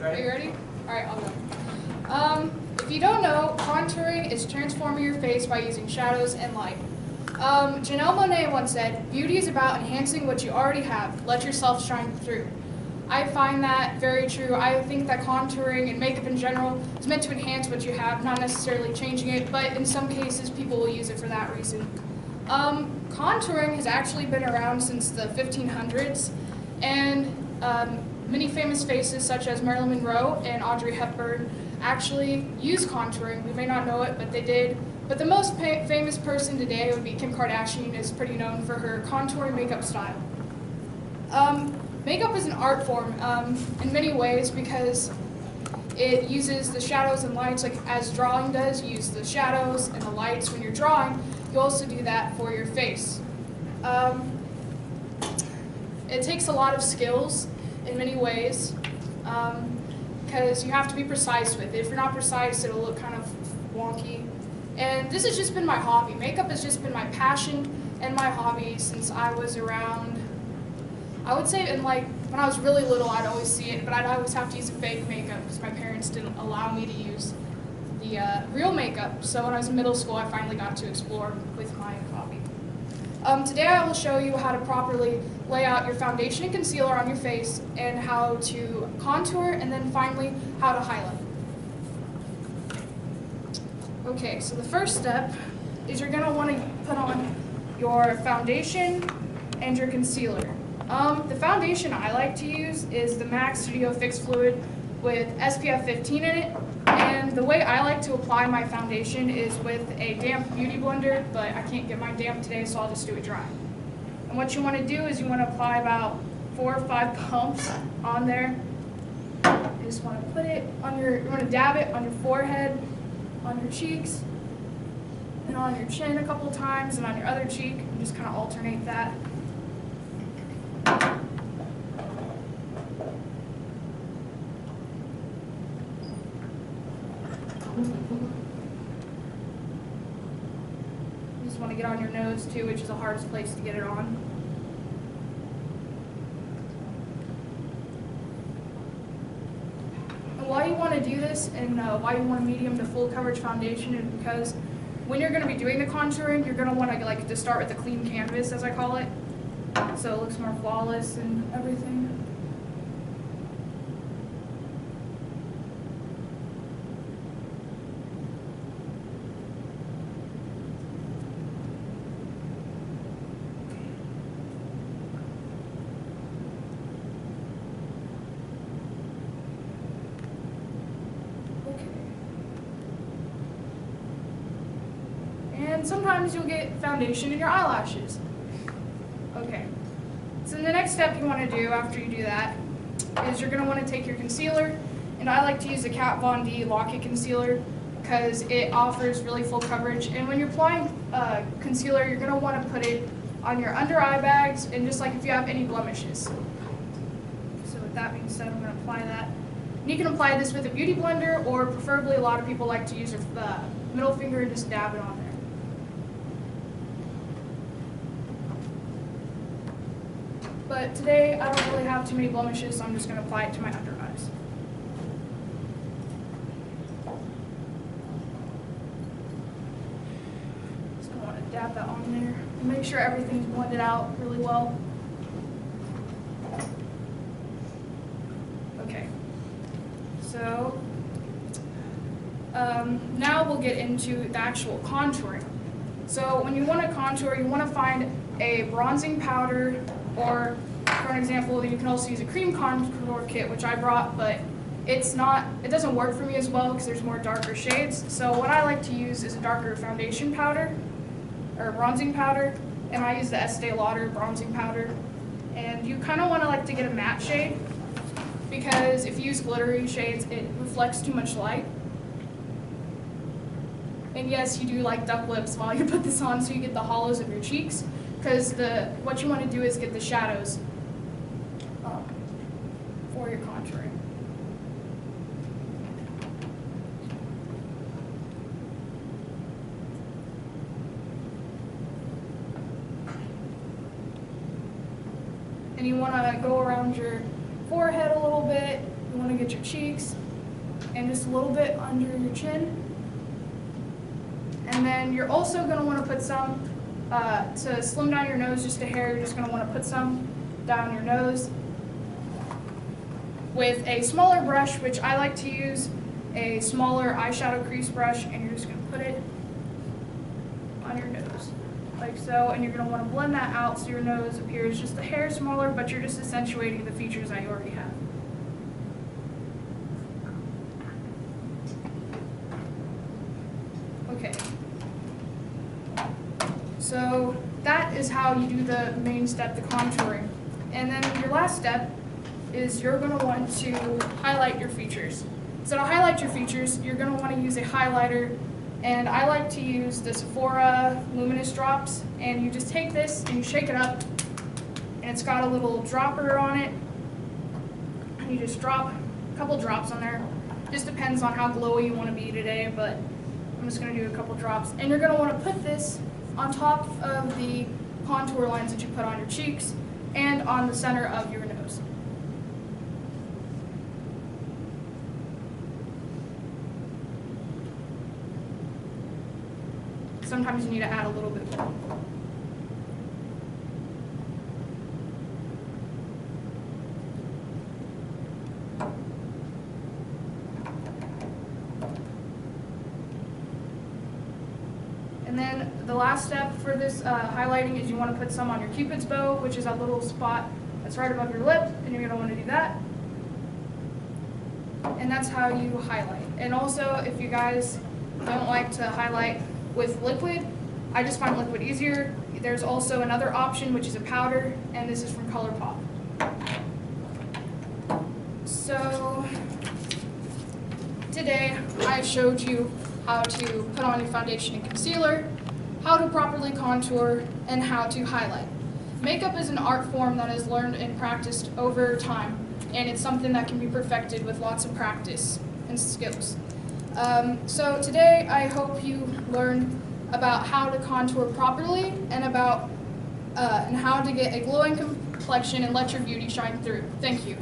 Are you ready? All right, I'll go. If you don't know, contouring is transforming your face by using shadows and light. Janelle Monáe once said, "Beauty is about enhancing what you already have. Let yourself shine through." I find that very true. I think that contouring and makeup in general is meant to enhance what you have, not necessarily changing it, but in some cases people will use it for that reason. Contouring has actually been around since the 1500s, and many famous faces such as Marilyn Monroe and Audrey Hepburn actually use contouring. We may not know it, but they did. But the most famous person today would be Kim Kardashian, is pretty known for her contouring makeup style. Makeup is an art form in many ways because it uses the shadows and lights, like as drawing does. You use the shadows and the lights when you're drawing. You also do that for your face. It takes a lot of skills in many ways because you have to be precise with it. If you're not precise, it'll look kind of wonky. And this has just been my hobby. Makeup has just been my passion and my hobby since I was around, I would say when I was really little, I'd always see it, but I'd always have to use fake makeup because my parents didn't allow me to use the real makeup. So when I was in middle school, I finally got to explore with my hobby. Today I will show you how to properly lay out your foundation and concealer on your face and how to contour, and then finally how to highlight. Okay, so the first step is you're going to want to put on your foundation and your concealer. The foundation I like to use is the MAC Studio Fix Fluid with SPF 15 in it. And the way I like to apply my foundation is with a damp beauty blender, but I can't get mine damp today, so I'll just do it dry. And what you want to do is you want to apply about 4 or 5 pumps on there. You just want to put it on you want to dab it on your forehead, on your cheeks, and on your chin a couple times, and on your other cheek, and just kind of alternate that. You just want to get on your nose too, which is the hardest place to get it on. And why you want to do this and why you want a medium to full coverage foundation is because when you're going to be doing the contouring, you're going to want to start with a clean canvas, as I call it, so it looks more flawless and everything. And sometimes you'll get foundation in your eyelashes. Okay, so the next step you want to do after you do that is you're going to want to take your concealer, and I like to use the Kat Von D Lock-It Concealer because it offers really full coverage. And when you're applying concealer, you're going to want to put it on your under eye bags and just like if you have any blemishes. So with that being said, I'm going to apply that. And you can apply this with a beauty blender, or preferably a lot of people like to use their middle finger and just dab it on there. But today I don't really have too many blemishes, so I'm just going to apply it to my under eyes. Just going to want to dab that on there and make sure everything's blended out really well. Okay, so now we'll get into the actual contouring. So when you want to contour, you want to find a bronzing powder, or for an example, you can also use a cream contour kit, which I brought, but it doesn't work for me as well because there's more darker shades. So what I like to use is a darker foundation powder, or bronzing powder, and I use the Estee Lauder bronzing powder. And you kind of want to get a matte shade, because if you use glittery shades, it reflects too much light. And yes, you do like duck lips while you put this on, so you get the hollows of your cheeks, because what you want to do is get the shadows for your contouring. And you want to go around your forehead a little bit. You want to hit your cheeks and just a little bit under your chin. And then you're also going to want to put some, to slim down your nose just a hair, you're just going to want to put some down your nose with a smaller brush, which I like to use a smaller eyeshadow crease brush, and you're just going to put it on your nose, like so, and you're going to want to blend that out so your nose appears just a hair smaller, but you're just accentuating the features that you already have. Okay. So that is how you do the main step, the contouring. And then your last step is you're going to want to highlight your features. So to highlight your features, you're going to want to use a highlighter, and I like to use the Sephora Luminous Drops, and you just take this and you shake it up, and it's got a little dropper on it, and you just drop a couple drops on there. Just depends on how glowy you want to be today, but I'm just going to do a couple drops. And you're going to want to put this on top of the contour lines that you put on your cheeks and on the center of your nose. Sometimes you need to add a little bit more. And then the last step for this highlighting is you want to put some on your Cupid's bow, which is a little spot that's right above your lip, and you're going to want to do that. And that's how you highlight. And also, if you guys don't like to highlight with liquid, I just find liquid easier. There's also another option, which is a powder, and this is from ColourPop. So today I showed you how to put on your foundation and concealer, how to properly contour, and how to highlight. Makeup is an art form that is learned and practiced over time, and it's something that can be perfected with lots of practice and skills. So today I hope you learned about how to contour properly and about and how to get a glowing complexion and let your beauty shine through. Thank you.